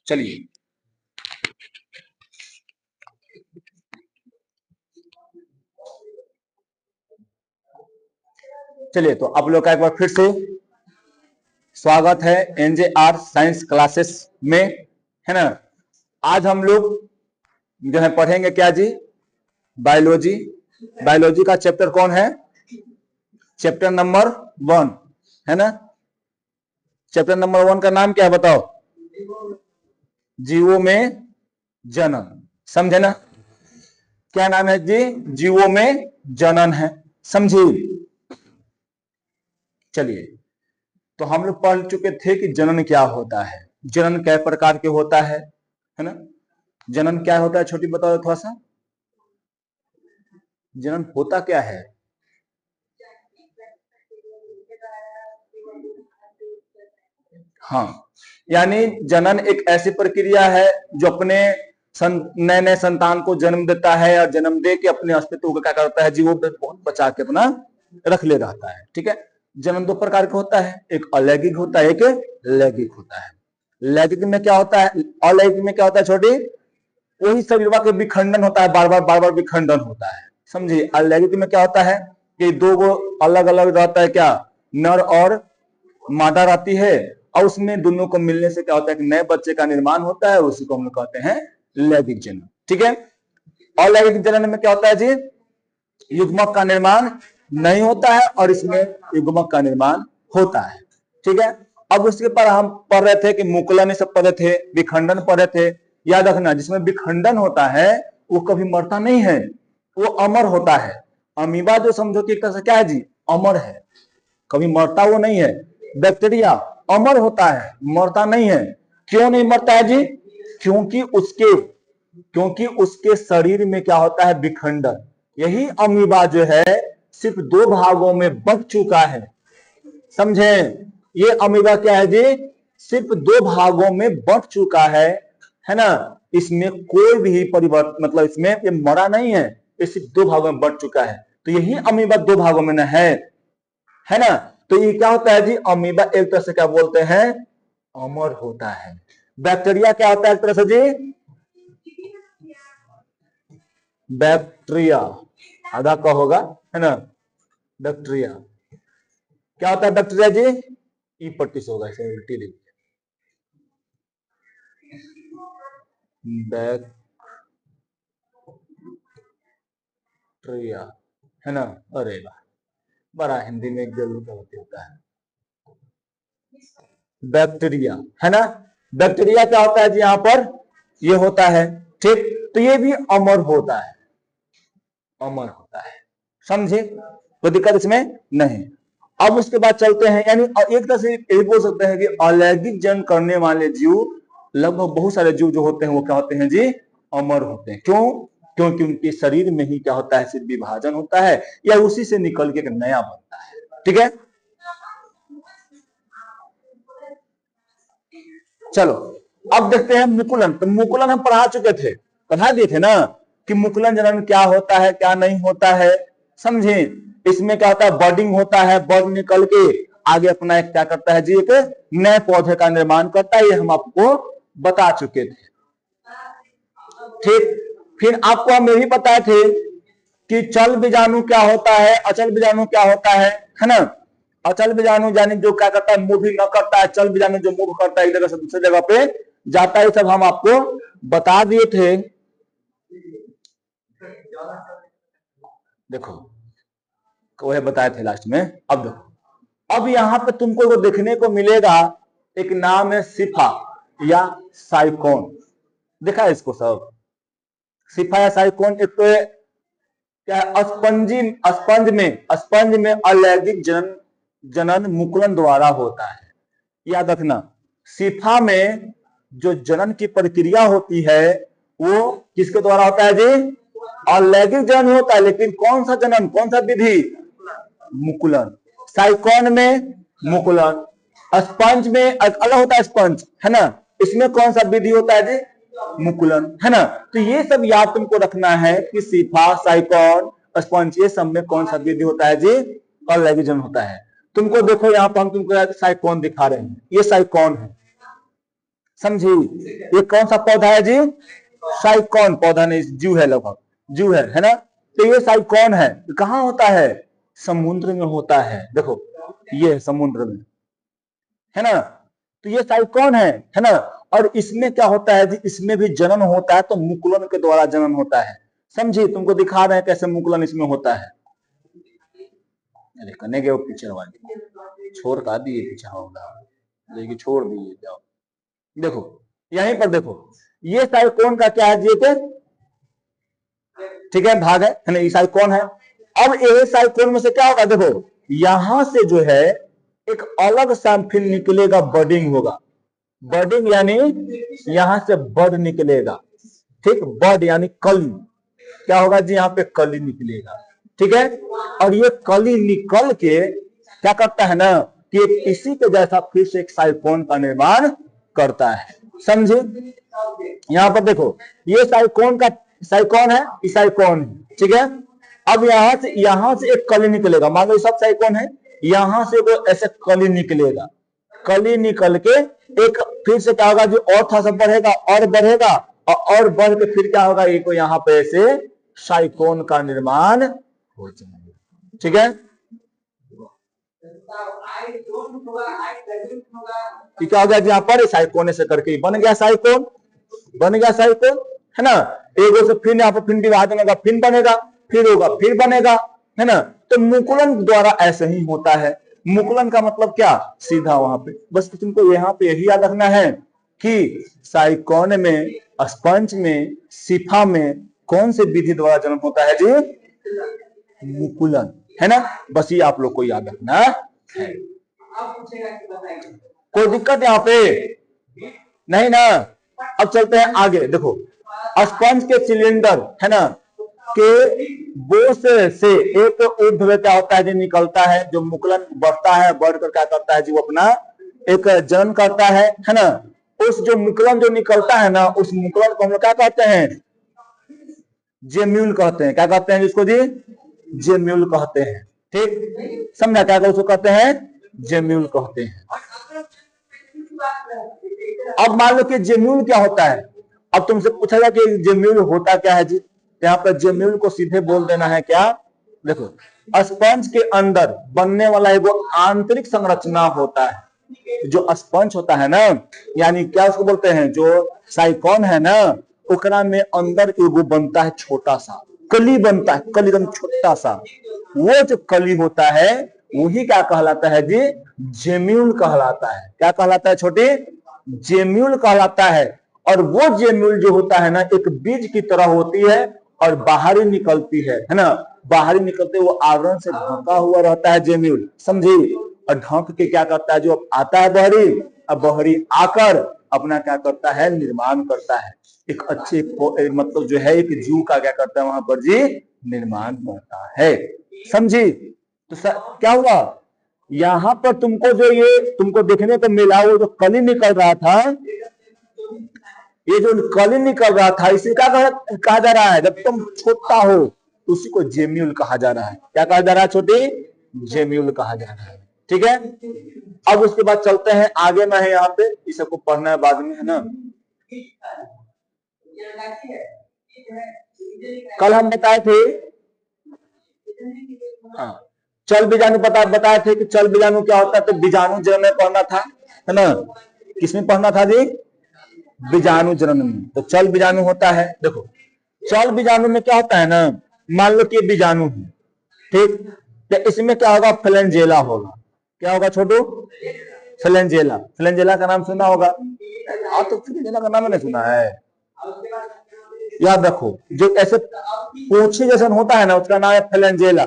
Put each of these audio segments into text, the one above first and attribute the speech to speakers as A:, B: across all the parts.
A: चलिए तो आप लोग का एक बार फिर से स्वागत है एनजेआर साइंस क्लासेस में, है ना। आज हम लोग जो है पढ़ेंगे क्या जी, बायोलॉजी। बायोलॉजी का चैप्टर कौन है, चैप्टर नंबर 1, है ना। चैप्टर नंबर 1 का नाम क्या है बताओ, जीवों में जनन, समझे ना। क्या नाम है जी, जीवों में जनन है, समझिए। चलिए, तो हम लोग पढ़ चुके थे कि जनन क्या होता है, जनन कई प्रकार के होता है ना। जनन क्या होता है, छोटी बताओ थोड़ा सा, जनन होता क्या है। हाँ, यानी जनन एक ऐसी प्रक्रिया है जो अपने नए नए संतान को जन्म देता है और जन्म दे के अपने अस्तित्व को क्या करता है, जीवों को बचा के अपना रख ले रहता है, ठीक है। जनन 2 प्रकार का होता है, एक अलैंगिक होता है, एक लैंगिक होता है। लैंगिक में क्या होता है, अलैंगिक में क्या होता है छोटी, वही शरीर के विखंडन होता है, बार बार विखंडन होता है, समझिए। अलैंगिक में क्या होता है कि 2 गो अलग अलग रहता है, क्या, नर और मादा रहती है, और उसमें दोनों को मिलने से क्या होता है कि नए बच्चे का निर्माण होता है, उसी को हम लोग कहते हैं लैंगिक जनन, ठीक है। अलैंगिक जनन में क्या होता है जी, युग्मक का निर्माण नहीं होता है और इसमें युग्मक का निर्माण होता है, ठीक है। अब उसके पर हम पढ़ रहे थे कि मुकुलन सब पढ़े थे, विखंडन पढ़े थे। याद रखना, जिसमें विखंडन होता है वो कभी मरता नहीं है, वो अमर होता है। अमीबा जो समझो कि एक तरह से क्या है जी, अमर है, कभी मरता वो नहीं है। बैक्टीरिया अमर होता है, मरता नहीं है। क्यों नहीं मरता है जी, क्योंकि उसके शरीर में क्या होता है, विखंडन। यही अमीबा जो है सिर्फ 2 भागों में बंट चुका है, समझे। ये अमीबा क्या है जी, सिर्फ 2 भागों में बंट चुका है ना। इसमें कोई भी परिवर्तन, मतलब इसमें ये मरा नहीं है, ये सिर्फ 2 भागों में बंट चुका है। तो यही अमीबा 2 भागों में न है ना। तो ये क्या होता है जी, अमीबा एक तरह से क्या बोलते हैं, अमर होता है। बैक्टीरिया क्या होता है एक तरह से जी, बैक्टीरिया आधा का होगा, है ना। बैक्टीरिया क्या होता है, बैक्टीरिया जी, ई पट्टी से होगा, इसे उल्टी लिखिए, बैक्टीरिया, है ना। अरे वाह, बड़ा हिंदी में जल्दी गलती होता है। बैक्टीरिया, है ना। बैक्टीरिया क्या होता है जी, यहां पर ये होता है, ठीक। तो ये भी अमर होता है, अमर होता है, समझे। कोई दिक्कत इसमें नहीं। अब उसके बाद चलते हैं, यानी एक तरह से ये बोल सकते हैं कि अलैंगिक जनन करने वाले जीव, लगभग बहुत सारे जीव जो होते हैं वो क्या होते हैं जी, अमर होते हैं। क्यों, क्योंकि उनके शरीर में ही क्या होता है, सिर्फ विभाजन होता है या उसी से निकल के एक नया बनता है, ठीक है। चलो अब देखते हैं मुकुलन। तो मुकुलन हम पढ़ा दिए थे ना कि मुकुलन जनन क्या होता है, क्या नहीं होता है, समझे। इसमें क्या होता है, बर्डिंग होता है, बर्ड निकल के आगे अपना एक क्या करता है जी, एक नए पौधे का निर्माण करता है, ये हम आपको बता चुके थे, ठीक। फिर आपको हम ये भी बताए थे कि चल बीजाणु क्या होता है, अचल बीजाणु क्या होता है ना। अचल बीजाणु यानी जो क्या करता है, मूव भी न करता है, चल बीजाणु जो मूव करता है एक जगह से दूसरी जगह पे जाता है, सब हम आपको बता दिए थे। देखो वह बताए थे लास्ट में। अब देखो, अब यहां पे तुमको देखने को मिलेगा, एक नाम है सिफा या साइकोन, देखा है इसको सब, सिफा या साइकोन। एक तो क्या है, स्पंज में अलैंगिक जनन मुकुलन द्वारा होता है। याद रखना, सिफा में जो जनन की प्रक्रिया होती है वो किसके द्वारा होता है जी, अलैंगिक जनन होता है, लेकिन कौन सा जनन, कौन सा विधि, मुकुलन। साइकोन में मुकुलन, स्पंज में अलग होता है, स्पंज, है ना। इसमें कौन सा विधि होता है जी, मुकुलन, है ना। तो ये सब याद तुमको रखना है कि सिफा, साइकोन, स्पंज, ये सब में कौन सा विधि होता है जी, अलैंगिक जनन होता है। तुमको देखो यहाँ पर हम तुमको साइकोन दिखा रहे हैं, ये साइकोन है, समझी? ये कौन सा पौधा है जी? साइकॉन पौधा नहीं, जीव है, लगभग जीव है ना? तो ये साइकॉन है, कहाँ होता है? समुद्र में होता है। देखो ये समुद्र में है ना, तो ये साइकॉन है ना? और इसमें क्या होता है जी? इसमें भी जनन होता है, तो मुकुलन के द्वारा जनन होता है। समझी? तुमको दिखा रहे हैं कैसे मुकुलन इसमें होता है। अरे करने के वो पीछे वाली छोड़ का दिए पीछे होगा, लेकिन छोड़ दिए जाओ। देखो यहीं पर देखो, ये साइकोन का क्या है जी? ठीक है, भाग है ना, ये साइकोन है। अब ये साइकोन में से क्या होगा? देखो यहां से जो है एक अलग सा फिर निकलेगा, बर्डिंग होगा। बर्डिंग यानी यहां से बर्ड निकलेगा, ठीक, बर्ड यानी कली। क्या होगा जी? यहाँ पे कली निकलेगा, ठीक है। और ये कली निकल के क्या करता है ना, कि इसी के जैसा फिर से एक साइकोन का निर्माण करता है। समझे? यहां पर देखो ये साइकोन का साइकोन है, ये साइकोन है, ठीक है। अब यहां से एक कली निकलेगा, मान लो सब साइकोन है, यहां से वो ऐसे कली निकलेगा, कली निकल के एक फिर से क्या होगा जो और थोड़ा सा बढ़ेगा और बढ़ेगा, और बढ़ के फिर क्या होगा, एक यहाँ पे ऐसे साइकोन का निर्माण हो जाएगा, ठीक है। क्या हो गया यहाँ पर? साइकोन से करके बन गया साइकोन, बन गया साइकोन, है ना। एक से फिर यहाँ पर फिर विभाजन होगा, फिर बनेगा, फिर होगा, फिर बनेगा, है ना। तो मुकुलन द्वारा ऐसे ही होता है। मुकुलन का मतलब क्या? सीधा वहां पे, बस तुमको यहाँ पे यही याद रखना है कि साइकोन में, स्पंज में, सिफा में कौन से विधि द्वारा जन्म होता है जी? मुकुलन, है ना। बस ये आप लोग को याद रखना है। कोई दिक्कत यहाँ पे नहीं ना? अब चलते हैं आगे। देखो स्पंज के सिलेंडर, है ना, के बोस से एक ऊर्ध्व क्या होता है जो निकलता है, जो मुकुलन बढ़ता है, बढ़कर क्या करता है जी? वो अपना एक जन्म करता है ना। उस जो मुकुलन जो निकलता है ना, उस मुकुलन को हम लोग क्या कहते हैं? जेम्यूल कहते हैं। क्या कहते हैं जिसको जी? जेम्यूल कहते हैं, ठीक, समझा? क्या उसको कहते हैं? जेम्यूल कहते हैं। अब मान लो कि जेम्यूल क्या होता है। अब तुमसे पूछा जाए कि जेम्यूल होता क्या है जी? यहाँ पर जेम्यूल को सीधे बोल देना है क्या? देखो स्पंज के अंदर बनने वाला है वो आंतरिक संरचना होता है। जो स्पंज होता है ना, यानी क्या उसको बोलते हैं, जो साइकोन है ना, ओकरा में अंदर एगो बनता है छोटा सा कली, बनता है कली एकदम छोटा सा। वो जो कली होता है वही क्या कहलाता है जी? जेम्यूल कहलाता है। क्या कहलाता है छोटे? जेम्यूल कहलाता है। और वो जेम्यूल जो होता है ना, एक बीज की तरह होती है और बाहरी निकलती है ना। बाहरी निकलते वो आवरण से ढका हुआ रहता है जेम्यूल, समझी। और ढक के क्या करता है, जो आता है बहरी, अब बहरी आकर अपना क्या करता है? निर्माण करता है। एक अच्छे मतलब जो है एक जीव का क्या करता है वहां पर जी? निर्माण करता है, समझी। तो क्या हुआ यहां पर? तुमको जो ये तुमको देखने को मिला, वो जो कली निकल रहा था, ये जो कली निकल रहा था, इसे क्या कहा जा रहा है? जब तुम छोटा हो उसी को जेम्यूल कहा जा रहा है। क्या कहा जा रहा है छोटे? जेम्यूल कहा जा रहा है, ठीक है। अब उसके बाद चलते हैं आगे में है यहाँ पे, इस सबको पढ़ना है बाद में, है ना। कल हम बताए थे, हाँ, चल बीजाणु बताए थे कि चल बीजाणु क्या होता है। तो बीजाणु जन्म में पढ़ना था, है ना। किसमें पढ़ना था जी? बीजाणु जन्म में। तो चल बीजाणु होता है। देखो चल बीजाणु में क्या होता है ना, मान लो कि बीजाणु है, ठीक, तो इसमें क्या होगा? फ्लैंजेला होगा। क्या होगा छोटू? फ्लैंजेला। फ्लैंजेला का नाम सुना होगा? तो फ्लैंजेला का नाम नहीं सुना है? याद रखो, जो ऐसे पूंछी जैसा होता है ना, उसका नाम है फ्लैंजेला,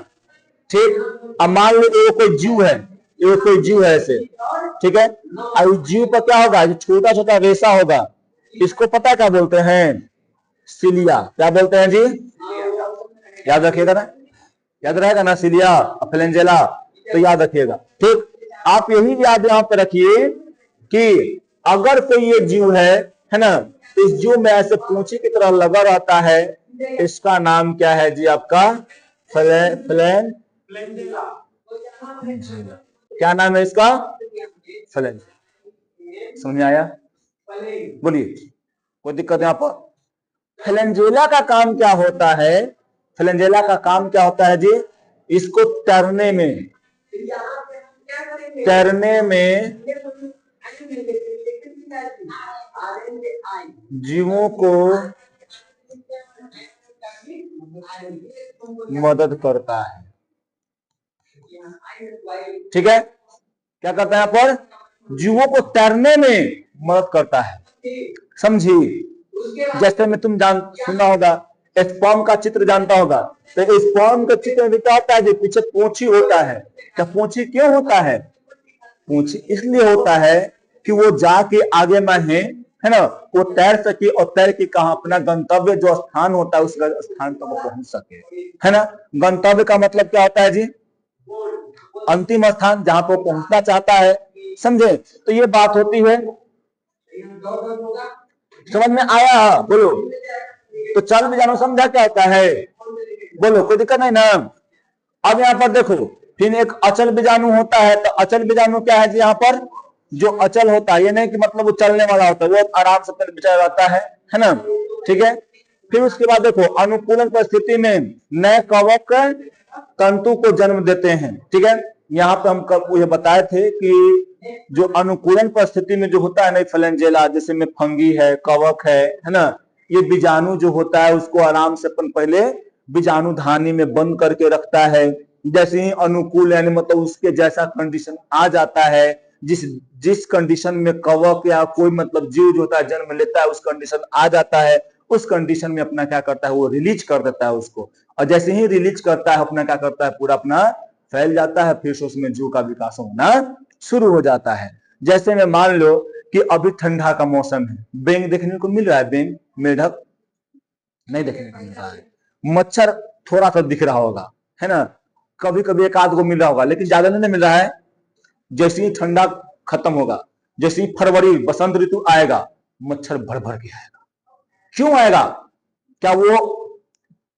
A: ठीक। अब मान लो ये कोई जीव है, ये कोई जीव है ऐसे, ठीक है। और जीव पर क्या होगा? छोटा छोटा रेशा होगा, इसको पता क्या बोलते हैं? सिलिया। क्या बोलते हैं जी? याद रखिएगा ना, याद रहेगा ना, सिलिया फ्लैंजेला, तो याद रखिएगा, ठीक। आप यही याद यहाँ पे रखिए कि अगर कोई ये जीव है ना, इस जीव में ऐसे पूंछी की तरह लगा रहता है, इसका नाम क्या है जी? आपका फ्लैंजेला। क्या नाम है इसका? फ्लैंजेला। समझ में आया? बोलिए, कोई दिक्कत यहाँ पर? फ्लैंजेला का काम क्या होता है? फ्लैंजेला का काम क्या होता है जी? इसको तैरने में जीवों को मदद करता है। ठीक है, क्या करता है यहाँ पर? जीवों को तैरने में मदद करता है, समझी? जैसे में तुम सुना होगा, स्पर्म का चित्र जानता होगा, तो स्पर्म का चित्र में क्या होता है? जो पीछे पूंछी होता है। क्या पूंछी क्यों होता है? पूंछी इसलिए होता है कि वो जाके आगे बढ़े, है ना, वो तैर सके, और तैर के कहा अपना गंतव्य जो स्थान होता है उस स्थान तक वो पहुंच सके, है ना। गंतव्य का मतलब क्या होता है जी? अंतिम स्थान जहां पर पहुंचना चाहता है, समझे? तो ये बात होती है, समझ में आया? बोलो। तो चल बीजाणु समझा क्या होता है? बोलो, कोई दिक्कत नहीं ना? अब यहाँ पर देखो, फिर एक अचल बीजाणु होता है। तो अचल बीजाणु क्या है जी? यहाँ पर जो अचल होता है, ये नहीं कि मतलब वो चलने वाला होता है, वो आराम से बिछा रहता है ना? ठीक है। फिर उसके बाद देखो, अनुकूलन परिस्थिति में नए कवक तंतु को जन्म देते हैं। ठीक है, यहाँ पे हम कब ये बताए थे कि जो अनुकूलन परिस्थिति में जो होता है ना फ्लैंजेला, जैसे में फंगी है, कवक है ना, ये बीजाणु जो होता है उसको आराम से अपन पहले बीजाणु धानी में बंद करके रखता है। जैसे ही अनुकूल यानी मतलब उसके जैसा कंडीशन आ जाता है, जिस कंडीशन में कवक या कोई मतलब जीव जो होता है जन्म लेता है, उस कंडीशन आ जाता है, उस कंडीशन में अपना क्या करता है? वो रिलीज कर देता है उसको। और जैसे ही रिलीज करता है, अपना क्या करता है? पूरा अपना फैल जाता है, फिर से उसमें जीव का विकास होना शुरू हो जाता है। जैसे में मान लो कि अभी ठंडा का मौसम है, बेंग देखने को मिल रहा है, बेंग, मेढक नहीं देखने को मिल रहा है। मच्छर थोड़ा सा दिख रहा होगा, है ना, कभी कभी एक आध को मिल रहा होगा, लेकिन ज्यादा नहीं मिल रहा है। जैसे ही ठंडा खत्म होगा, जैसे ही फरवरी बसंत ऋतु आएगा, मच्छर भर भर के आएगा। क्यों आएगा? क्या वो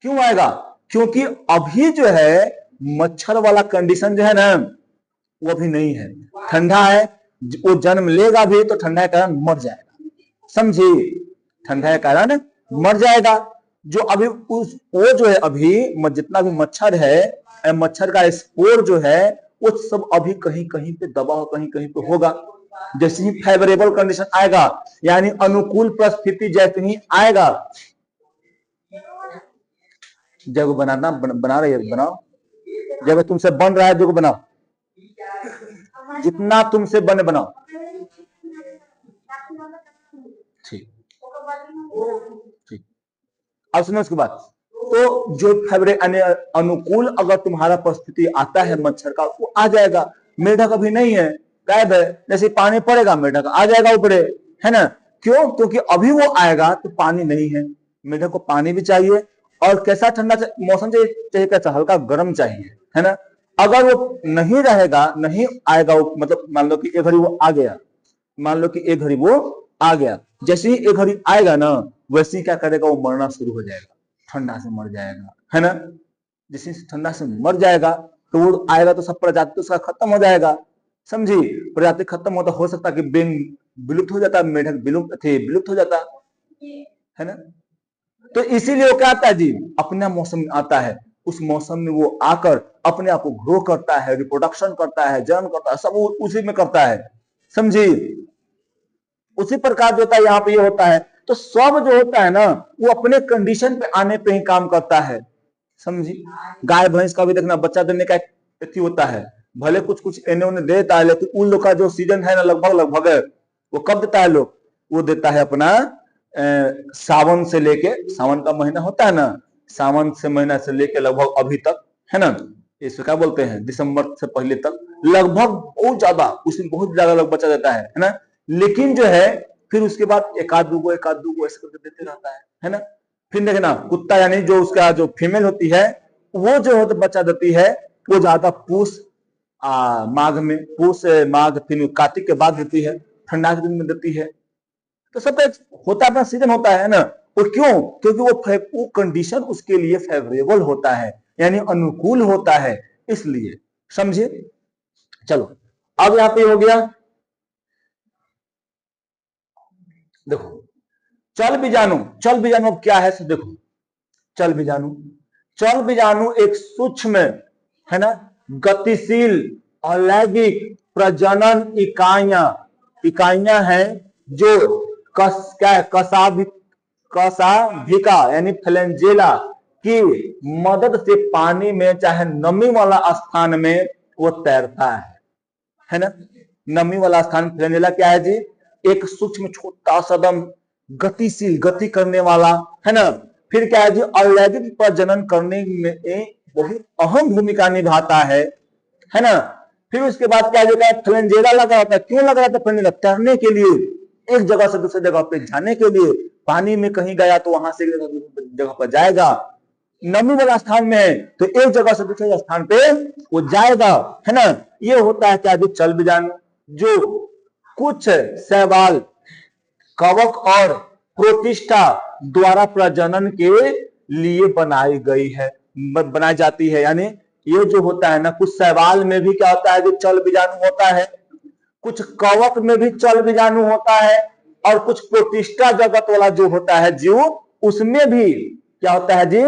A: क्यों आएगा? क्योंकि अभी जो है मच्छर वाला कंडीशन जो है ना, वो अभी नहीं है, ठंडा है। वो जन्म लेगा भी तो ठंडा के कारण मर जाएगा, समझे? ठंडा के कारण मर जाएगा। जो अभी वो जो है अभी जितना भी मच्छर है, मच्छर का स्पोर जो है, वो सब अभी कहीं कहीं पे दबा हो, कहीं कहीं पे होगा। जैसे ही फेवरेबल कंडीशन आएगा, यानी अनुकूल परिस्थिति जैसे ही आएगा, जगह बनाना बना रही है, बनाओ। जगह तुमसे बन रहा है, जगह बनाओ, जितना तुमसे बने बनाओ। ठीक ठीक। अब सुनो उसके बाद, तो जो अनुकूल अगर तुम्हारा परिस्थिति आता है मच्छर का, वो आ जाएगा। मेढक अभी नहीं है, गायब है। जैसे पानी पड़ेगा, मेढक आ जाएगा ऊपर, है ना? क्यों? क्योंकि अभी वो आएगा तो पानी नहीं है। मेढक को पानी भी चाहिए, और कैसा ठंडा मौसम चाहिए? कैसा? हल्का गर्म चाहिए, है ना? अगर वो नहीं रहेगा, नहीं आएगा, वो मतलब मान लो कि एक घड़ी वो आ गया, मान लो कि एक घड़ी वो आ गया, जैसे ही एक घड़ी आएगा ना, वैसे ही क्या करेगा? वो मरना शुरू हो जाएगा, ठंडा से मर जाएगा, है ना? जैसे ठंडा से मर जाएगा तो वो आएगा तो सब प्रजाति तो उसका खत्म हो जाएगा, समझी? प्रजाति खत्म होता, हो सकता कि बेंग विलुप्त हो जाता, मेढक विलुप्त हो जाता, है ना? तो इसीलिए वो क्या आता है जी? अपना मौसम में आता है, उस मौसम में वो आकर अपने आप को ग्रो करता है, रिप्रोडक्शन करता है, जन्म करता है, सब उसी में करता है, समझी? उसी प्रकार जो होता है यहाँ पे ये होता है। तो सब जो होता है ना, वो अपने कंडीशन पे आने पे ही काम करता है, समझी? गाय भैंस का भी देखना, बच्चा देने का एक होता है, भले कुछ कुछ एने ओने देता है, लेकिन उन लोग का जो सीजन है ना, लगभग लगभग वो कब देता है लोग? वो देता है अपना सावन से लेके, सावन का महीना होता है ना, सावन से महीना से लेके लगभग अभी तक, है ना, इसको क्या बोलते हैं, दिसंबर से पहले तक, लगभग बहुत ज्यादा, उसमें बहुत ज्यादा लोग बचा देता है ना। लेकिन जो है फिर उसके बाद एक आध दू को ऐसे करके देते रहता है ना। फिर देखना, कुत्ता यानी जो उसका जो फीमेल होती है, वो जो है बच्चा देती है, वो ज्यादा पूस माघ में, पूस माघ फिर कार्तिक के बाद देती है, ठंडा के दिन में देती है। तो सबका होता है, अपना सीजन होता है ना। और क्यों? क्योंकि वो कंडीशन उसके लिए फेवरेबल होता है, यानी अनुकूल होता है, इसलिए, समझे? चलो अब यहाँ पे हो गया देखो चल बीजाणु, चल बीजाणु अब क्या है, देखो चल बीजाणु, चल बीजाणु एक सूक्ष्म है ना गतिशील अलैंगिक प्रजनन इकाइयां हैं जो क्या है कशाभिका यानी फ्लैजेला की मदद से पानी में चाहे नमी वाला स्थान में वो तैरता है ना। नमी वाला स्थान फ्लैजेला क्या है जी, एक सूक्ष्म छोटा सदम गतिशील गति करने वाला है ना। फिर क्या है जी, अलैंगिक प्रजनन करने में बहुत अहम भूमिका निभाता है ना। फिर उसके बाद क्या है, फ्लैजेला लगा होता है, क्यों लगा रहता है फ्लैजेला, तैरने के लिए, एक जगह से दूसरी जगह पे जाने के लिए, पानी में कहीं गया तो वहां से जगह पर जाएगा, नमी वाला स्थान में है तो एक जगह से दूसरे स्थान पे वो जाएगा, है ना। ये होता है क्या, जो चल बीजाणु, जो कुछ शैवाल, कवक और प्रोटिस्टा द्वारा प्रजनन के लिए बनाई जाती है। यानी ये जो होता है ना, कुछ शैवाल में भी क्या होता है, जो चल बीजाणु होता है, कुछ कवक में भी चल बीजाणु होता है, और कुछ प्रोटिस्टा जगत वाला जो होता है जीव, उसमें भी क्या होता है जी,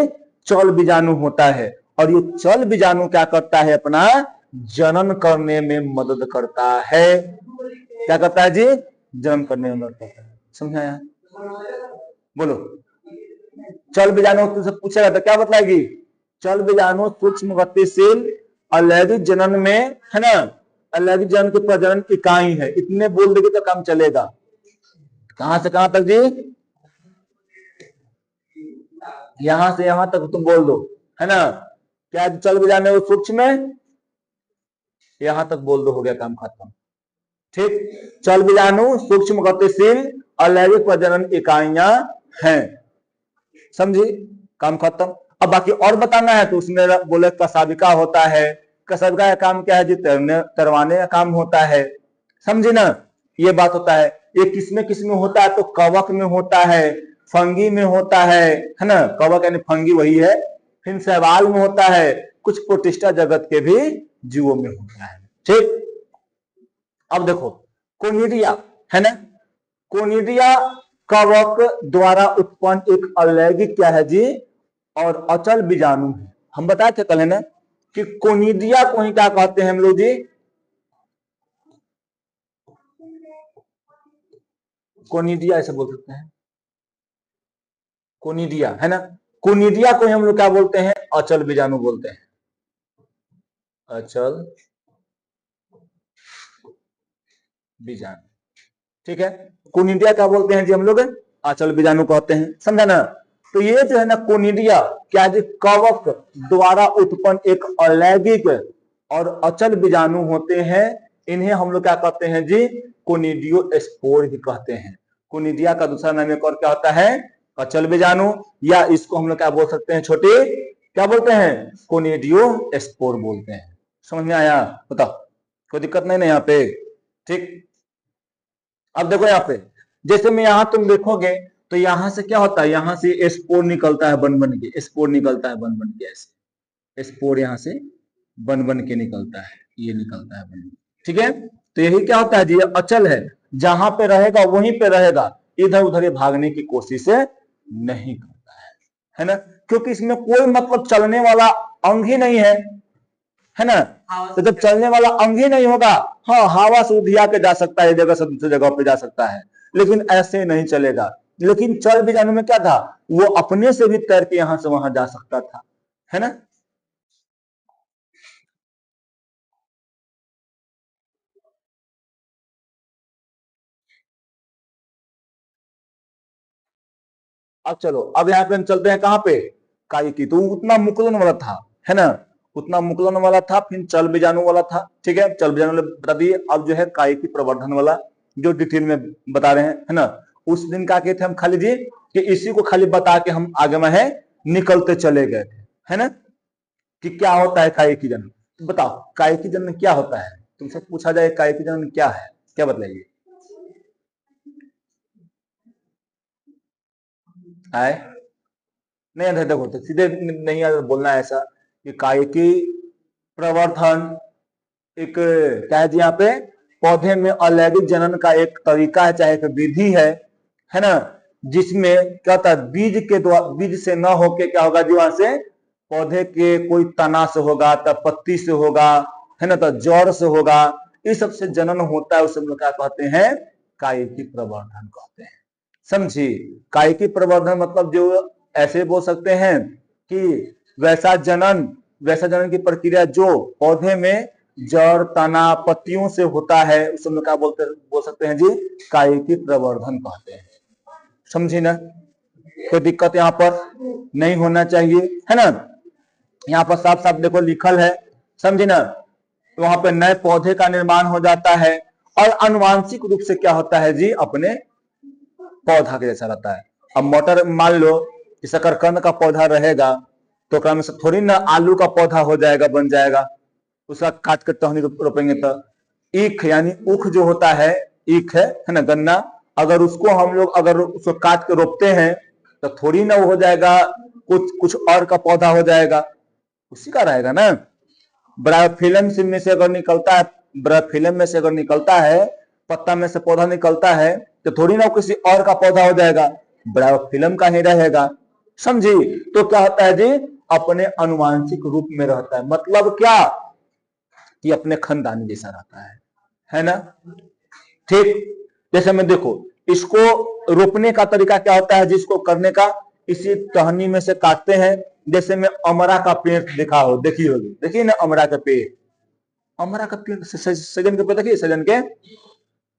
A: चल बीजाणु होता है। और ये चल बीजाणु क्या करता है, अपना जनन करने में मदद करता है। क्या करता है जी, जनन करने में मदद करता है। समझाया, बोलो। चल बीजाणु तुमसे पूछेगा तो क्या बतलाएगी, चल बीजाणु सूक्ष्म गतिशील अलैंगिक जनन में, है ना, अलैंगिक जनन की प्रजनन इकाई है। इतने बोल देगी तो काम चलेगा। कहां से कहां तक जी, यहां से यहां तक तुम बोल दो, है ना। क्या चल बीजाणु सूक्ष्म में, यहां तक बोल दो, हो गया काम खत्म। ठीक, चल बीजाणु सूक्ष्म गतिशील अलैंगिक प्रजनन इकाइयां हैं, समझी, काम खत्म। अब बाकी और बताना है तो उसमें बोले कशाभिका होता है, कशाभिका का काम क्या है जी, तरवाने का काम होता है, समझे ना। ये बात होता है। ये किसमें होता है, तो कवक में होता है, फंगी में होता है ना, कवक यानी फंगी वही है। फिर शैवाल में होता है, कुछ प्रोटिस्टा जगत के भी जीवों में होता है। ठीक, अब देखो कोनिडिया है ना, कोनिडिया कवक द्वारा उत्पन्न एक अलैंगिक क्या है जी, और अचल बीजाणु है। हम बताए थे कल, है ना, कि कोनिडिया को ही क्या कहते हैं हम लोग जी, कोनिडिया ऐसे बोल सकते हैं, कोनिडिया है ना, कोनिडिया को हम लोग क्या बोलते हैं, अचल बीजाणु बोलते हैं, अचल बीजाणु। ठीक है, कोनिडिया क्या बोलते हैं जी हम लोग, अचल बीजाणु कहते हैं, समझा ना। तो ये जो है ना कोनिडिया क्या जी, कवक द्वारा उत्पन्न एक अलैंगिक और अचल बीजाणु होते हैं। इन्हें हम लोग क्या कहते हैं जी, कोनिडियो स्पोर ही कहते हैं। कोनिडिया का दूसरा नाम एक और क्या होता है, अचल बीजाणु, या इसको हम लोग क्या बोल सकते हैं, छोटे क्या बोलते हैं, कोनिडियो स्पोर बोलते हैं। समझ में आया, बताओ, कोई दिक्कत नहीं ना यहाँ पे। ठीक, अब देखो यहाँ पे, जैसे में यहाँ तुम देखोगे तो यहाँ से क्या होता है, यहाँ से स्पोर निकलता है बन बन के, स्पोर निकलता है बन बन के, ऐसे स्पोर यहाँ से बन बन के निकलता है, ये निकलता है बन। ठीक है, तो यही क्या होता है जी, अचल है, जहां पे रहेगा वहीं पे रहेगा, इधर उधर भागने की कोशिश नहीं करता है ना, क्योंकि इसमें कोई मतलब चलने वाला अंग ही नहीं है ना। तो जब चलने वाला अंग ही नहीं होगा, हाँ हवा से उधिया के जा सकता है, एक जगह से दूसरी जगह पे जा सकता है, लेकिन ऐसे नहीं चलेगा। लेकिन चल बीजाणु में क्या था, वो अपने से भी तैर के यहां से वहां जा सकता था, है ना। अब चलो, अब यहाँ पे हम चलते हैं कहां पे, कायिकी। तो उतना मुकुलन वाला था, है ना, उतना मुकुलन वाला था, फिर चल बीजाणु वाला था। ठीक है, चल बीजाणु बता दिए। अब जो है कायिकी प्रवर्धन वाला, जो डिटेल में बता रहे हैं, है ना। उस दिन क्या कहते हम खाली जी, कि इसी को खाली बता के हम आगे में है निकलते चले गए थे, है ना, कि क्या होता है कायिकी जन्म। तो बताओ कायिकी जन्म क्या होता है, तुमसे पूछा जाए कायिकी जन्म क्या है, क्या बताइए, आए नहीं, देखो तो सीधे नहीं बोलना है ऐसा, कि कायिकी प्रवर्धन एक क्या है जी, यहाँ पे पौधे में अलैंगिक जनन का एक तरीका है, चाहे एक विधि है ना, जिसमें क्या होता है, बीज के द्वारा, बीज से न होके क्या होगा जी, वहां से पौधे के कोई तना से होगा, तब पत्ती से होगा, है ना, तो जड़ से होगा, इस सब से जनन होता है, उसे हम लोग क्या कहते हैं, कायिकी प्रवर्धन कहते हैं। समझी, कायिकी प्रवर्धन मतलब जो ऐसे बोल सकते हैं कि वैसा जनन की प्रक्रिया जो पौधे में जड़, तना, पत्तियों से होता है, उसे हम लोग क्या बोल सकते हैं जी, कायिकी प्रवर्धन कहते हैं। समझी ना, कोई दिक्कत यहाँ पर नहीं होना चाहिए, है ना। यहाँ पर साफ साफ देखो लिखल है, समझी ना, तो वहां पे नए पौधे का निर्माण हो जाता है, और अनुवांशिक रूप से क्या होता है जी, अपने पौधा के जैसा रहता है। अब मटर मान लो कि शकरकंद का पौधा रहेगा, तो क्रम से थोड़ी ना आलू का पौधा हो जाएगा, बन जाएगा, उसका काट कर टहनी रोपेंगे तो। ईख यानी ऊख जो होता है, ईख है ना, गन्ना, अगर उसको हम लोग अगर उसको काट के रोपते हैं तो थोड़ी ना वो हो जाएगा, कुछ और का पौधा हो जाएगा, उसी का रहेगा ना। बड़ा फिल्म में से अगर निकलता है, बड़ा फिल्म में से अगर निकलता है, पत्ता में से पौधा निकलता है, तो थोड़ी ना किसी और का पौधा हो जाएगा, बड़ा फिल्म का ही रहेगा। समझी, तो क्या होता है जी, अपने अनुवांशिक रूप में रहता है, मतलब क्या कि अपने खानदानी जैसा रहता है ना। ठीक, जैसे में देखो, इसको रोपने का तरीका क्या होता है, जिसको करने का, इसी टहनी में से काटते हैं। जैसे में अमरा का पेड़ देखा हो, देखी होगी, देखिए ना अमरा का पेड़, अमरा का पेड़, सजन के पेड़ देखिए,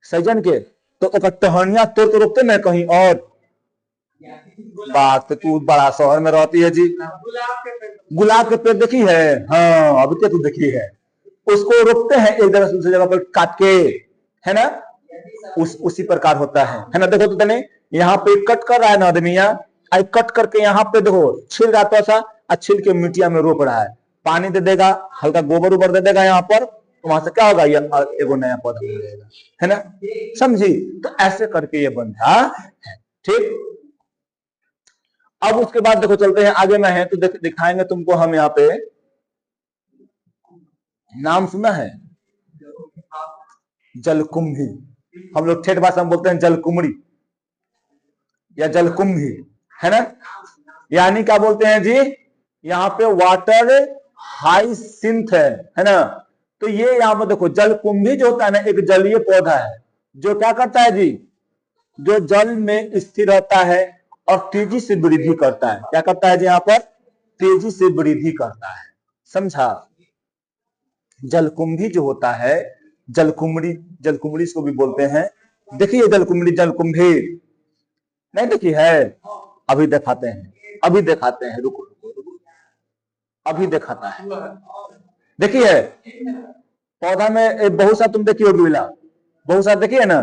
A: सजन के तो टहनिया तोड़ के रोपते ना कहीं और। बात तू बड़ा शहर में रहती है जी, गुलाब के पेड़ देखी है, हाँ अभी तू देखी है, उसको रोपते हैं एक जगह से दूसरी जगह पर काट के, है ना, उसी प्रकार होता है ना। देखो तो तने यहाँ पे कट कर रहा है ना आदमी, यहाँ कट करके यहाँ पे देखो छिल रहा तो सा, छिल के मिट्टिया में रोप रहा है, पानी दे देगा, हल्का गोबर उबर दे देगा यहाँ पर, तो वहां से क्या होगा, ये एगो नया पौधा मिल जाएगा, है ना। समझी, तो ऐसे करके ये बनता है। ठीक, अब उसके बाद देखो चलते हैं आगे में है, तो दिखाएंगे तुमको हम यहाँ पे, नाम सुना है जलकुंभी, हम लोग ठेठ भाषा में बोलते हैं जलकुमड़ी या जलकुंभी, है ना। यानी क्या बोलते हैं जी, यहाँ पे वाटर हाइसिंथ है ना। तो ये यहाँ पर देखो जलकुंभी जो होता है ना, एक जलीय पौधा है, जो क्या करता है जी, जो जल में स्थिर रहता है और तेजी से वृद्धि करता है। क्या करता है जी, यहाँ पर तेजी से वृद्धि करता है, समझा। जलकुंभी जो होता है, जलकुंभी इसको भी बोलते हैं। देखिए जलकुंभी नहीं देखी है, अभी दिखाते हैं, रुको अभी दिखाता है। देखिए पौधा में बहुत सा तुम देखी होगी, बहुत सा देखिए ना,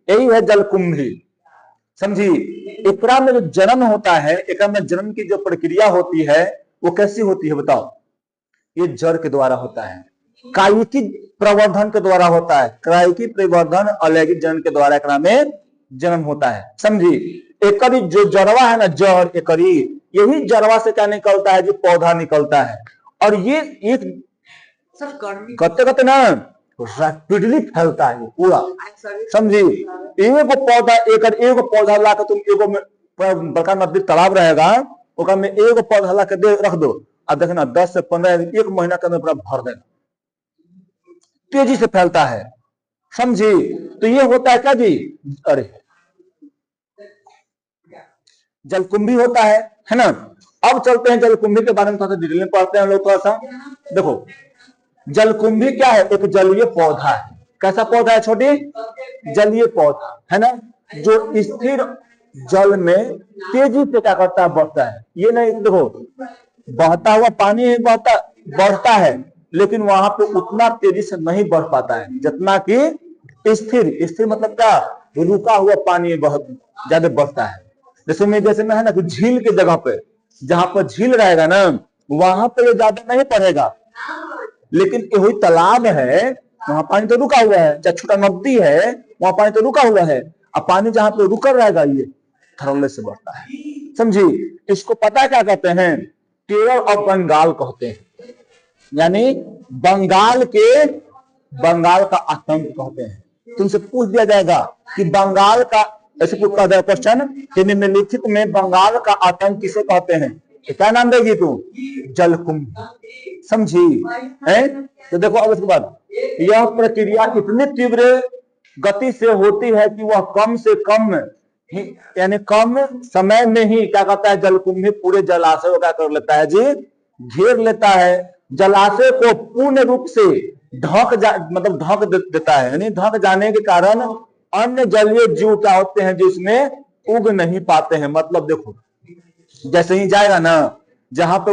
A: यही है जलकुंभी। समझी, एकरा में जो जन्म होता है, एकरा में जन्म की जो प्रक्रिया होती है वो कैसी होती है बताओ, ये जड़ के द्वारा होता है, कायिकी प्रवर्धन के द्वारा होता है, कायिकी प्रवर्धन अलैंगिक जनन के द्वारा एकरा में जन्म होता है। समझी, एकरी जो जड़वा है ना, जड़ एकरी, यही जड़वा से क्या निकलता है, जो पौधा निकलता है, और ये एक करते करते ना रैपिडली फैलता है पूरा। समझी, एगो पौधा, एगो पौधा ला के तुम एगो में बड़का नदी तालाब रहेगा, ओकर में एगो पौधा ला के दे रख दो, अब देखना 10 से 15 दिन, 1 महीना के अंदर पूरा भर देगा, तेजी से फैलता है। समझी, तो ये होता है क्या जी, अरे जलकुंभी होता है ना। अब चलते हैं जलकुंभी के बारे में थोड़ा सा डिटेल में पढ़ते हैं हम लोग थोड़ा सा। देखो जलकुंभी क्या है, एक जलीय पौधा है। कैसा पौधा है छोटी, जलीय पौधा है ना, जो स्थिर जल में तेजी से क्या करता है, बढ़ता है। ये नहीं देखो बहता हुआ पानी बढ़ता है, लेकिन वहां पे उतना तेजी से नहीं बढ़ पाता है जितना कि स्थिर मतलब क्या, रुका हुआ पानी बहुत ज्यादा बढ़ता है। जैसे में है ना, झील के जगह पे, जहां पर झील रहेगा ना, वहां पे ये ज्यादा नहीं पड़ेगा, लेकिन वही तालाब है, वहां पानी तो रुका हुआ है, चाहे छोटा नदी है, वहां पानी तो रुका हुआ है, अब पानी जहां पे रुका रहेगा ये धड़ल्ले से बढ़ता है। समझी, इसको पता क्या कहते हैं, केरल ऑफ बंगाल कहते हैं, यानी बंगाल का आतंक कहते हैं। तुमसे पूछ दिया जाएगा कि बंगाल का, ऐसे पूछ कर क्वेश्चन कि निम्नलिखित में बंगाल का आतंक किसे कहते हैं, तो क्या नाम देगी तू, जलकुंभी। समझी है? तो देखो अब इसके बाद यह प्रक्रिया इतनी तीव्र गति से होती है कि वह कम से कम यानी कम समय में ही क्या करता है, जलकुंभी पूरे जलाशय को क्या कर लेता है जी, घेर लेता है। जलाशय को पूर्ण रूप से मतलब ढक देता है, यानी ढक जाने के कारण अन्य जलीय जीव क्या होते हैं जो इसमें उग नहीं पाते हैं। मतलब देखो जैसे ही जाएगा ना, जहां पे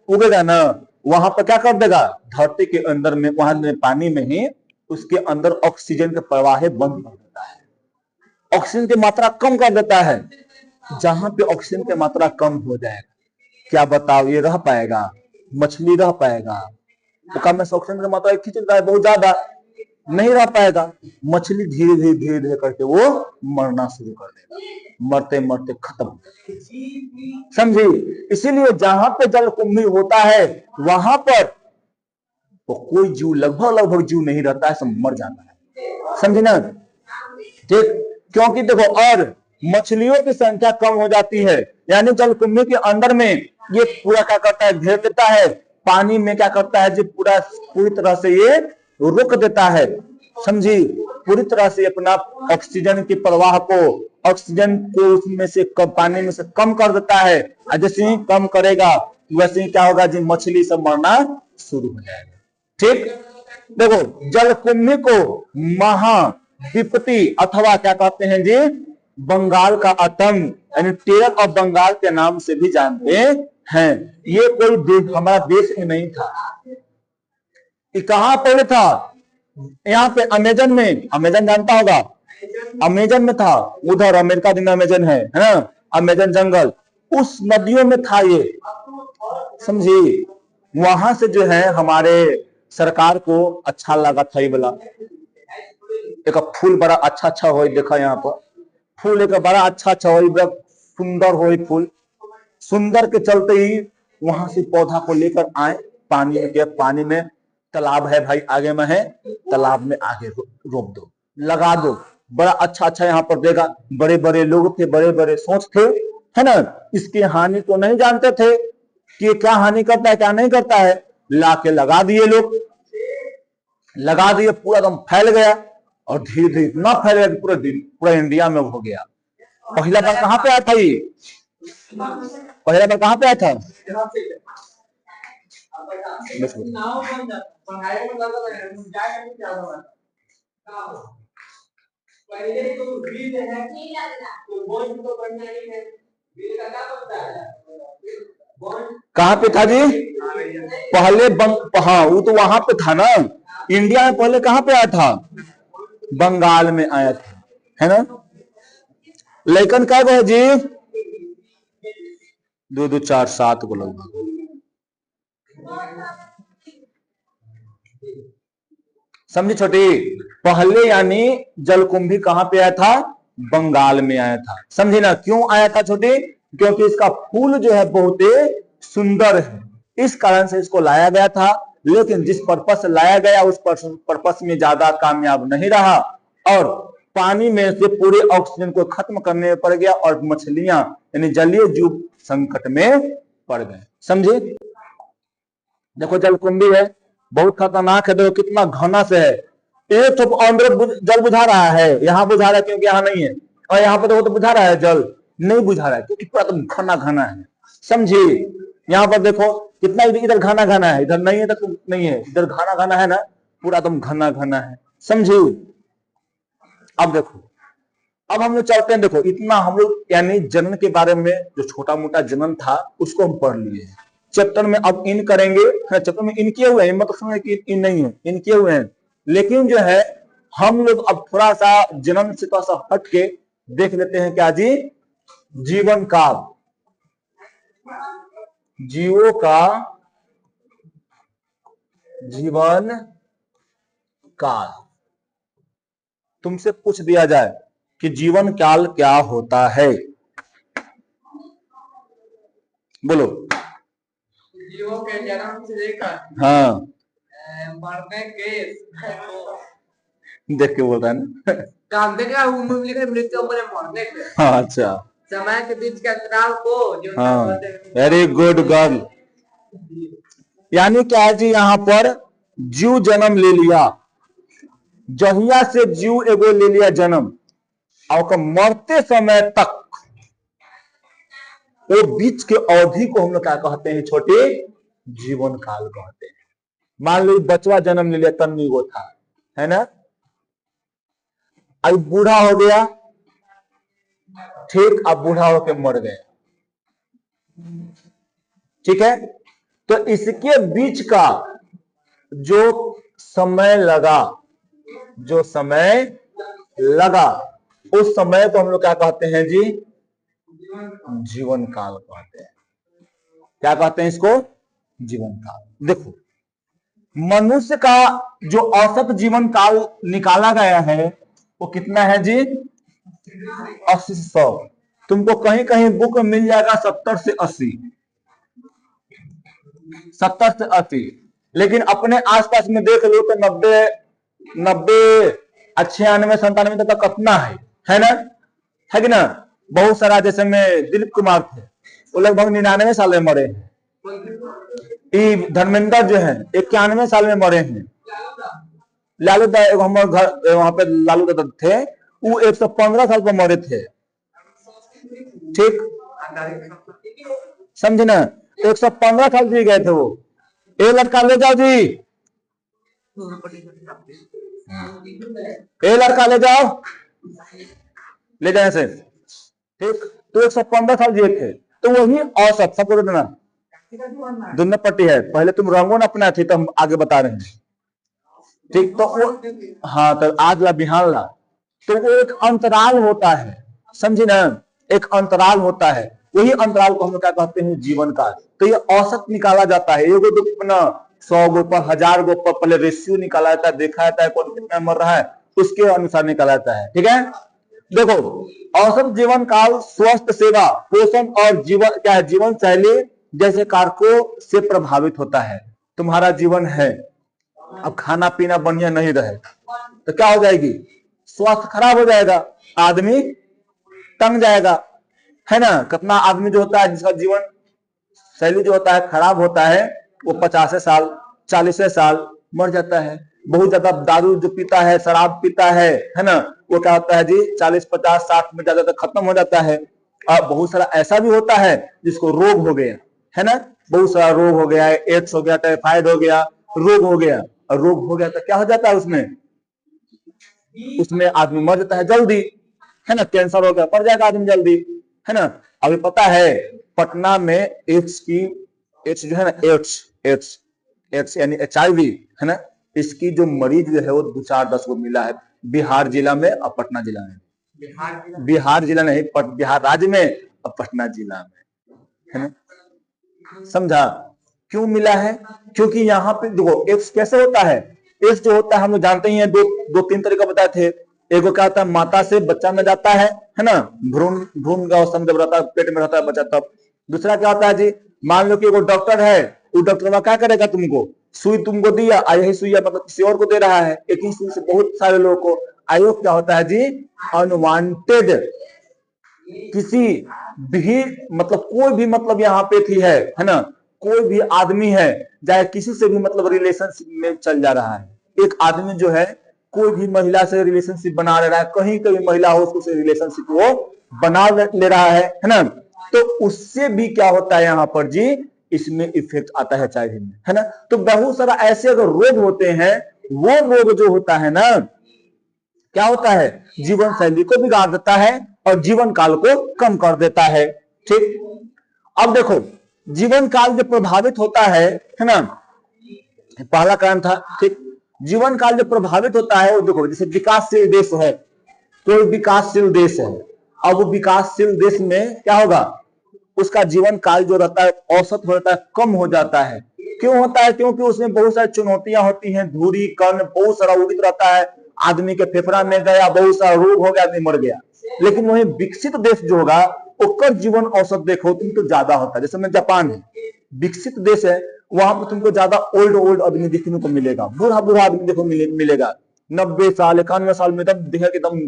A: उगेगा ना, वहां पर क्या कर देगा, धरती के अंदर में, वहां में पानी में ही उसके अंदर ऑक्सीजन के प्रवाह बंद कर देता है, ऑक्सीजन की मात्रा कम कर देता है। जहां पे ऑक्सीजन की मात्रा कम हो जाएगा, क्या बताओ ये रह पाएगा, मछली रह पाएगा? तो कम में ऑक्सीजन की मात्रा खींच लेता है बहुत ज्यादा, नहीं रह पाएगा। मछली धीरे धीरे धीरे धीरे करके वो मरना शुरू कर देगा, मरते मरते खत्म। समझी? इसीलिए जहां पे जलकुंभी होता है वहां पर तो कोई जीव, लगभग जीव नहीं रहता है, सब मर जाता है। समझे ना? ठीक, क्योंकि देखो और मछलियों की संख्या कम हो जाती है, यानी जलकुंभी के अंदर में ये पूरा क्या करता है, घेर देता है। पानी में क्या करता है जी, पूरी तरह से ये रोक देता है। समझी? पूरी तरह से अपना ऑक्सीजन की प्रवाह को, ऑक्सीजन को उसमें से पानी में से कम कर देता है। जैसे ही कम करेगा वैसे ही क्या होगा जी, मछली सब मरना शुरू हो जाएगा। ठीक, देखो जलकुंभी को महाविपत्ति अथवा क्या कहते हैं जी, बंगाल का आतंक, यानी टेरर ऑफ बंगाल के नाम से भी जानते हैं। ये कोई हमारा देश में नहीं था, ये कहां पहले था, यहाँ पे अमेजन में, अमेजन जानता होगा, अमेजन में था, उधर अमेरिका दिन अमेजन है ना, अमेजन जंगल, उस नदियों में था ये। समझी? वहां से जो है हमारे सरकार को अच्छा लगा था ये वाला, एक फूल बड़ा अच्छा अच्छा हो, देखा यहाँ पर फूल एक बड़ा अच्छा अच्छा हो, बड़ा सुंदर हो फूल, सुंदर के चलते ही वहां से पौधा को लेकर आए, पानी में, पानी में तालाब है भाई आगे में है, तालाब में आगे रोक दो, लगा दो, बड़ा अच्छा अच्छा यहाँ पर देगा। बड़े बड़े लोग थे, बड़े बड़े सोच थे, है ना, इसकी हानि तो नहीं जानते थे कि क्या हानि करता है क्या नहीं करता है, लाके लगा दिए लोग, लगा दिए, पूरा एकदम फैल गया और धीरे धीरे इतना फैल गया कि पूरा इंडिया में हो गया। पहला बार कहां पे आया था ये, पहला बार कहां पे आया था, कहां पे था जी, पहले हाँ वो तो वहां पे था ना, इंडिया में पहले कहां पे आया था, बंगाल में आया था, है ना। लेकिन क्या है जी, 2 2 4 7 को लगभग, समझी छोटी, पहले यानी जलकुंभी कहां पे आया था, बंगाल में आया था। समझी ना, क्यों आया था छोटी, क्योंकि इसका फूल जो है बहुत सुंदर है, इस कारण से इसको लाया गया था। लेकिन जिस पर्पस से लाया गया उस पर्पस में ज्यादा कामयाब नहीं रहा और पानी में से पूरे ऑक्सीजन को खत्म करने पड़ गया और मछलियां यानी जलीय जीव संकट में पड़ गए। समझे? देखो जलकुंभी है, बहुत खतरनाक है, देखो कितना घना से है, एक तो अंदर जल बुझा रहा है, यहाँ बुझा रहा है क्योंकि यहाँ नहीं है, और यहाँ पर देखो तो बुझा रहा है, जल नहीं बुझा रहा है क्योंकि पूरा तो घना घना है। समझे? यहाँ पर देखो कितना इधर घना घना है, इधर नहीं है तो नहीं है, इधर घना घना है ना, पूरा एकदम घना घना है। समझे? अब देखो, अब हम लोग चलते हैं, देखो इतना हम लोग यानी जनन के बारे में जो छोटा मोटा जनन था उसको हम पढ़ लिए चैप्टर में। अब इन करेंगे, चैप्टर में इन किए हुए हैं, मतलब समझ कि इन नहीं है, इन किए हुए हैं, लेकिन जो है हम लोग अब थोड़ा सा जनन से थोड़ा सा हट के देख लेते हैं क्या जी, जीवन काल, जीवों का जीवन काल। तुमसे पूछ दिया जाए कि जीवन काल क्या होता है, बोलो।
B: जीवों के जन्म से लेकर
A: हाँ
B: मरने के
A: देख के बोल रहा है ना।
B: काम देगा उम्र लिखा है, मृत्यु उम्र मरने के
A: हाँ अच्छा,
B: समय के बीच के अंतराल को जीवन काल
A: हाँ
B: कहते हैं।
A: Very good girl. यानी क्या है जी, यहाँ पर जीव जन्म ले लिया, जहिया से जीव एगो ले लिया जन्म, और ओकर मरते समय तक वो बीच के अवधि को हम लोग क्या कहते हैं, छोटे जीवन काल कहते हैं। मान लो बचवा जन्म ले लिया, तन्नी वो था, है ना, अब बूढ़ा हो गया, ठीक, अब बूढ़ा होके मर गया, ठीक है। तो इसके बीच का जो समय लगा, जो समय लगा, उस समय को हम लोग क्या कहते हैं जी, जीवन काल कहते हैं। क्या कहते हैं इसको, जीवन काल। देखो मनुष्य का जो औसत जीवन काल निकाला गया है वो कितना है जी, 80 से 100। तुमको कहीं कहीं बुक में मिल जाएगा 70 से 80, 70 से 80, लेकिन अपने आसपास में देख लो तो 90 96 97 तक कितना है ना, है कि ना। बहुत सारा, जैसे में दिलीप कुमार थे, वो लगभग 99 साल में मरे हैं। धर्मेंद्र जो है 91 साल में मरे हैं। लालू दादा, हमारे घर वहां पे लालू दादा थे, वो 115 साल पर मरे थे, ठीक, समझे ना, 115 साल जी गए थे वो। ए लड़का ले जाओ जी, ए लड़का ले जाओ, ले जाए से, ठीक। तो 115 साल जिए थे, तो वही औसत सबको देना दुनिया पट्टी है। पहले तुम रंगो ना अपना थी, तो हम आगे बता रहे हैं, ठीक। तो वो, हाँ, तो आज ला बिहान ला, तो वो एक अंतराल होता है, समझे ना, एक अंतराल होता है, वही अंतराल को हम लोग क्या कहते हैं, जीवन काल। तो ये औसत निकाला जाता है, एगो तो अपना 100 गो पर 1000 गो पर पहले रेशियो निकाला जाता है, देखा जाता है कौन कितना मर रहा है, उसके अनुसार निकाला जाता है, ठीक है। देखो औसत जीवन काल स्वस्थ सेवा, पोषण और जीवन क्या है, जीवन शैली जैसे कारकों से प्रभावित होता है। तुम्हारा जीवन है, अब खाना पीना बढ़िया नहीं रहे तो क्या हो जाएगी, स्वास्थ्य खराब हो जाएगा, आदमी तंग जाएगा, है ना। कितना आदमी जो होता है जिसका जीवन शैली जो होता है खराब होता है, वो 50 साल 40 साल मर जाता है। बहुत ज्यादा दारू जो पीता है, शराब पीता है ना, वो क्या होता है जी, 40 50 60 में ज्यादा खत्म हो जाता है। और बहुत सारा ऐसा भी होता है जिसको रोग हो गया, है ना, बहुत सारा रोग हो गया है, एड्स हो गया, टाइफाइड हो गया, रोग हो गया, और रोग हो गया तो क्या हो जाता है, उसमें आदमी मर जाता है जल्दी, है ना। कैंसर हो गया, मर जाएगा आदमी जल्दी, है ना। अभी पता है पटना में एड्स जो है ना, एड्स यानी HIV, है ना, इसकी जो मरीज जो है वो 2-4-10 को मिला है बिहार जिला में और पटना जिला में, बिहार जिला नहीं, बिहार राज्य में और पटना जिला में, है ना। समझा क्यों मिला है, क्योंकि यहाँ पे देखो एड्स कैसे होता है, एड्स जो होता है हम लोग जानते ही हैं, दो तीन तरीका बताए थे। एगो क्या होता है, माता से बच्चा में जाता है ना, भ्रूण का अवस्था में जब रहता है, पेट में रहता है बच्चा तब। दूसरा क्या होता है जी, मान लो कि एगो डॉक्टर है, वो डॉक्टर क्या करेगा, तुमको सुई तुमको दिया, यही सुई मतलब किसी और को दे रहा है, एक ही सुई से बहुत सारे लोगों को। आयोग क्या होता है जी, अनवांटेड किसी भी मतलब कोई भी मतलब यहाँ पे थी है ना, कोई भी आदमी है चाहे किसी से भी मतलब रिलेशनशिप में चल जा रहा है, एक आदमी जो है कोई भी महिला से रिलेशनशिप बना ले रहा है, कहीं कहीं महिला हो उसको से रिलेशनशिप वो बना ले रहा है ना, तो उससे भी क्या होता है यहाँ पर जी, इसमें इफेक्ट आता है चाइल्ड में, है ना। तो बहुत सारा ऐसे अगर रोग होते हैं, वो रोग जो होता है ना, क्या होता है, जीवन शैली को बिगाड़ देता है और जीवन काल को कम कर देता है, ठीक। अब देखो जीवन काल जो प्रभावित होता है ना, पहला कारण था, ठीक। जीवन काल जो प्रभावित होता है वो देखो, जैसे विकासशील देश है, कोई विकासशील देश है, अब वो विकासशील देश में क्या होगा, उसका जीवन काल जो रहता है औसत हो जाता है, कम हो जाता है। क्यों होता है, क्योंकि उसमें बहुत सारी चुनौतियां होती हैं, धूरी कण बहुत सारा उड़ित रहता है, आदमी के फेफड़ा में गया, बहुत सारा रोग हो गया, आदमी मर गया। लेकिन वही विकसित देश जो होगा उसका जीवन औसत देखो तुम तो ज्यादा होता है। जैसे में जापान है, विकसित देश है, वहां पर तुमको ज्यादा ओल्ड आदमी देखने को मिलेगा, बूढ़ा आदमी देखो मिलेगा, 90 साल 91 साल में तब देखा कि एकदम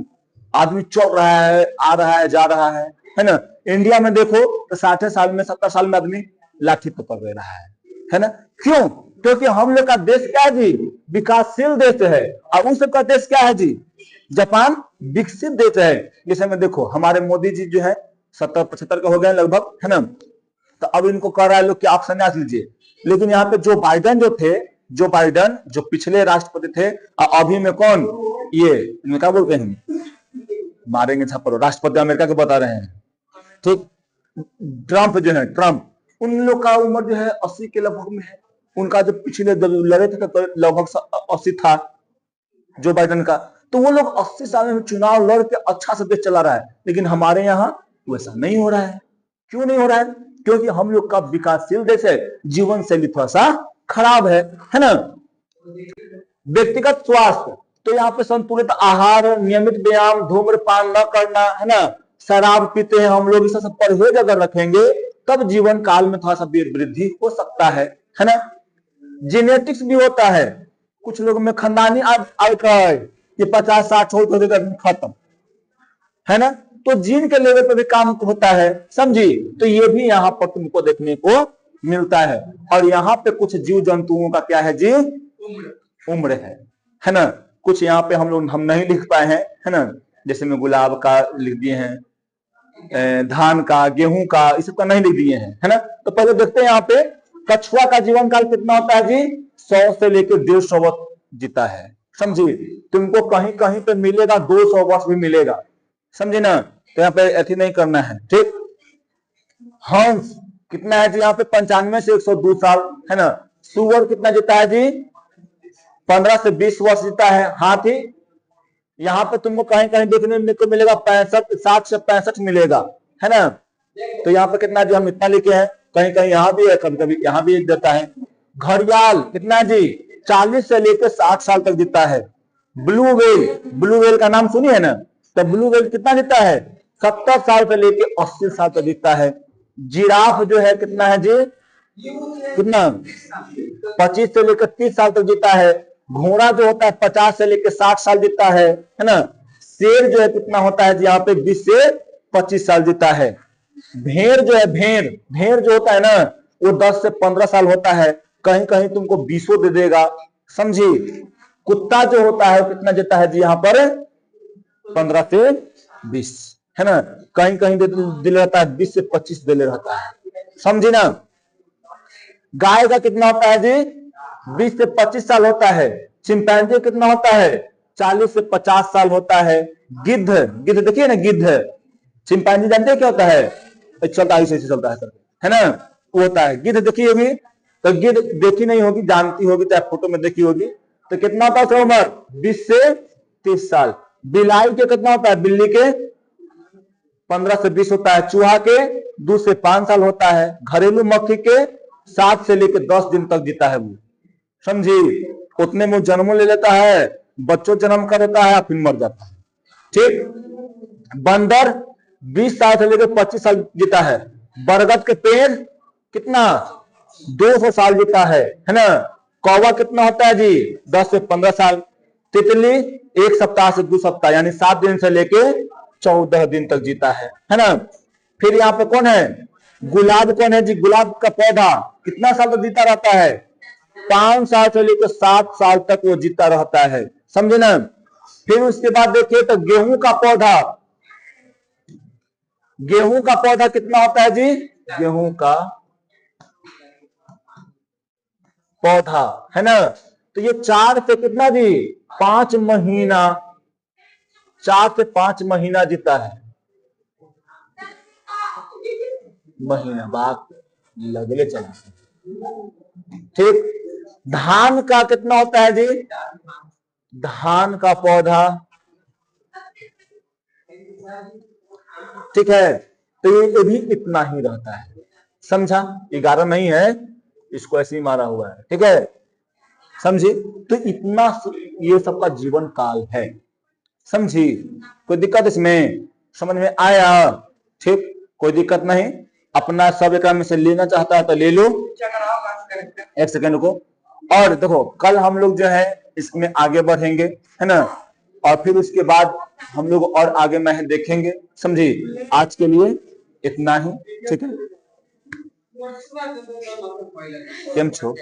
A: आदमी चल रहा है, आ रहा है, जा रहा है ना। इंडिया में देखो तो 60 साल में 70 साल में आदमी लाठी पकड़ ले रहा है ना। क्यों? क्योंकि हम लोग का देश क्या है जी? विकासशील देश है। और उस सबका देश क्या है जी? जापान विकसित देश है। जैसे में देखो हमारे मोदी जी जो है 70-75 का हो गए लगभग, है ना। तो अब इनको कह रहा है लोग कि आप संन्यास लीजिए। लेकिन यहाँ पे जो बाइडन जो थे, जो बाइडन जो पिछले राष्ट्रपति थे, और अभी में कौन, ये इनमें क्या बोलते हैं, मारेंगे छापरो, राष्ट्रपति अमेरिका के बता रहे हैं, ठीक। ट्रंप जो है, ट्रंप, उन लोग का उम्र जो है 80 के लगभग में है। उनका जो पिछले लड़े थे तो लगभग 80 था जो बाइडन का। तो वो लोग 80 साल में चुनाव लड़ के अच्छा से देश चला रहा है। लेकिन हमारे यहाँ वैसा नहीं हो रहा है। क्यों नहीं हो रहा है? क्योंकि हम लोग का विकासशील देश है, जीवन शैली थोड़ा सा खराब है ना। व्यक्तिगत स्वास्थ्य, तो यहाँ पे संतुलित आहार, नियमित व्यायाम, धूम्रपान न करना, है ना, शराब पीते हैं हम लोग, इस सब परहेज अगर रखेंगे तब जीवन काल में थोड़ा सा वृद्धि हो सकता है ना। जेनेटिक्स भी होता है, कुछ लोग में खानदानी ये 50-60 छोड़ खत्म, है ना। तो जीन के लेवल पर भी काम होता है, समझी। तो ये भी यहाँ पर तुमको देखने को मिलता है। और यहाँ पे कुछ जीव जंतुओं का क्या है जी? उम्र है ना। कुछ यहाँ पे हम नहीं लिख पाए हैं, है ना। जैसे में गुलाब का लिख दिए हैं, धान का, गेहूं का, इस सब का नहीं लिख दिए हैं, है ना। तो पहले देखते हैं यहाँ पे कछुआ का जीवन काल कितना होता है जी? 100 से लेकर 150 वर्ष जीता है, समझिए। तुमको कहीं कहीं पे मिलेगा 200 वर्ष भी मिलेगा, समझे ना। तो यहाँ पे ऐसी नहीं करना है, ठीक। हंस कितना है जी? यहाँ पे 95 से 102 साल, है ना। सुअर कितना जीता है जी? 15 से 20 वर्ष जीता है। हाथी यहाँ पे तुमको कहीं कहीं देखने को मिलेगा 60 से 65 मिलेगा, है ना। तो यहाँ पे कितना जी? हम इतना लिखे हैं, कहीं कहीं यहाँ भी है, कभी कभी यहाँ भी देता है। घड़ियाल कितना जी? 40 से लेकर 60 साल तक जीता है। ब्लू व्हेल का नाम सुनिए है ना। तो ब्लू व्हेल कितना जीता है? 70 साल से लेकर 80 साल तक जीता है। जिराफ जो है कितना है जी? कितना? 25 से लेकर 30 साल तक जीता है। घोड़ा जो होता है 50 से लेकर 60 साल जीता है ना। शेर जो है कितना होता है जी? यहाँ पे 20 से 25 साल जीता है। भेड़ जो है, भेड़ जो होता है ना, वो 10 से 15 साल होता है। कहीं कहीं तुमको 20 दे देगा, समझी। कुत्ता जो होता है कितना जीता है जी? यहाँ पर 15 से 20, है ना। कहीं कहीं दिल रहता है 20 से 25 दिल रहता है, समझी ना। गाय का कितना होता है जी? 20 से 25 साल होता है। चिंपैंजी कितना होता है? 40 से 50 साल होता है। गिद्ध देखिए ना, गिद्ध, चिंपैंजी जानते हैं क्या होता है? चलता ऐसे चलता है ना, वो होता है गिद्ध। देखिए अभी तो गिद्ध देखी नहीं होगी, जानती होगी, चाहे फोटो में देखी होगी। तो कितना होता है उम्र? 20 से 30 साल। बिलाई के कितना होता है? बिल्ली के 15 से 20 होता है। चूहा के 2 से 5 साल होता है। घरेलू मक्खी के 7 से लेकर 10 दिन तक जीता है वो, समझी। उतने में जन्म ले लेता है, बच्चों जन्म कर देता है, फिर मर जाता है, ठीक। बंदर 20 साल से लेकर 25 साल जीता है। बरगद के पेड़ कितना? 200 साल जीता है ना। कौवा कितना होता है जी? 10 से 15 साल। तितली 1 सप्ताह से 2 सप्ताह, यानी 7 दिन से लेके 14 दिन तक जीता है ना। फिर यहाँ पे कौन है? गुलाब कौन है जी? गुलाब का पौधा कितना साल तक जीता रहता है? 5 साल से लेकर 7 साल तक वो जीता रहता है, समझे ना। फिर उसके बाद देखिए तो गेहूं का पौधा कितना होता है जी? गेहूं का पौधा, है ना। तो ये 4 से कितना जी? 5 महीना, 4 से 5 महीना जीता है। महीना बात लगले चला, ठीक। धान का कितना होता है जी? धान का पौधा, ठीक है। तो ये भी इतना ही रहता है, समझा। 11 नहीं है, इसको ऐसे ही मारा हुआ है, ठीक है, समझी। तो इतना ये सबका जीवन काल है, समझी। कोई दिक्कत इसमें? समझ में आया? ठीक, कोई दिक्कत नहीं। अपना सब एक में से लेना चाहता है तो ले लो, 1 सेकेंड को। और देखो कल हम लोग जो है इसमें आगे बढ़ेंगे, है ना। और फिर उसके बाद हम लोग और आगे में देखेंगे, समझे। आज के लिए इतना ही, ठीक है। केम छो?